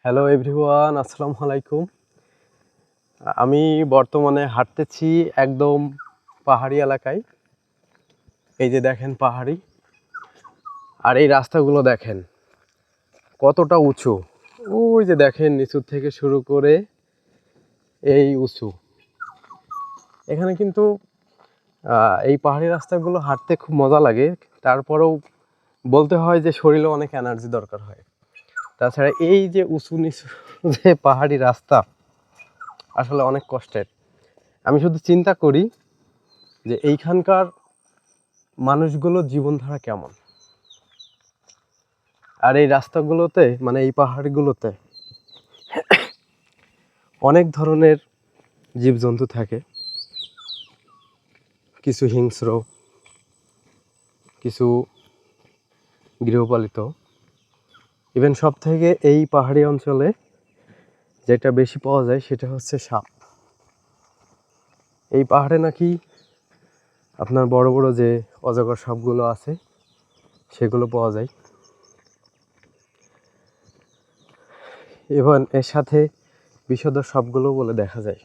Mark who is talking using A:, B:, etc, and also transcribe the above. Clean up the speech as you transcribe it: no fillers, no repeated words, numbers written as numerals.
A: Hello everyone, আসসালামু আলাইকুম। আমি বর্তমানে হাঁটতেছি একদম পাহাড়ি এলাকায়। এই যে দেখেন পাহাড়ি, আর এই রাস্তাগুলো দেখেন কতটা উঁচু। ওই যে দেখেন নিচু থেকে শুরু করে এই উঁচু। এখানে কিন্তু এই পাহাড়ি রাস্তাগুলো হাঁটতে খুব মজা লাগে। তারপরেও বলতে হয় যে শরীরে অনেক এনার্জি দরকার হয়। তাছাড়া এই যে উঁচু নিচু যে পাহাড়ি রাস্তা আসলে অনেক কষ্টের। আমি শুধু চিন্তা করি যে এইখানকার মানুষগুলোর জীবনধারা কেমন। আর এই রাস্তাগুলোতে মানে এই পাহাড়গুলোতে অনেক ধরনের জীবজন্তু থাকে, কিছু হিংস্র, কিছু গৃহপালিত। ইভেন সব থেকে এই পাহাড়ি অঞ্চলে যেটা বেশি পাওয়া যায় সেটা হচ্ছে সাপ। এই পাহাড়ে নাকি আপনার বড় বড় যে অজগর সাপগুলো আছে সেগুলো পাওয়া যায়। এবং এর সাথে বিষধর সাপগুলো বলে দেখা যায়।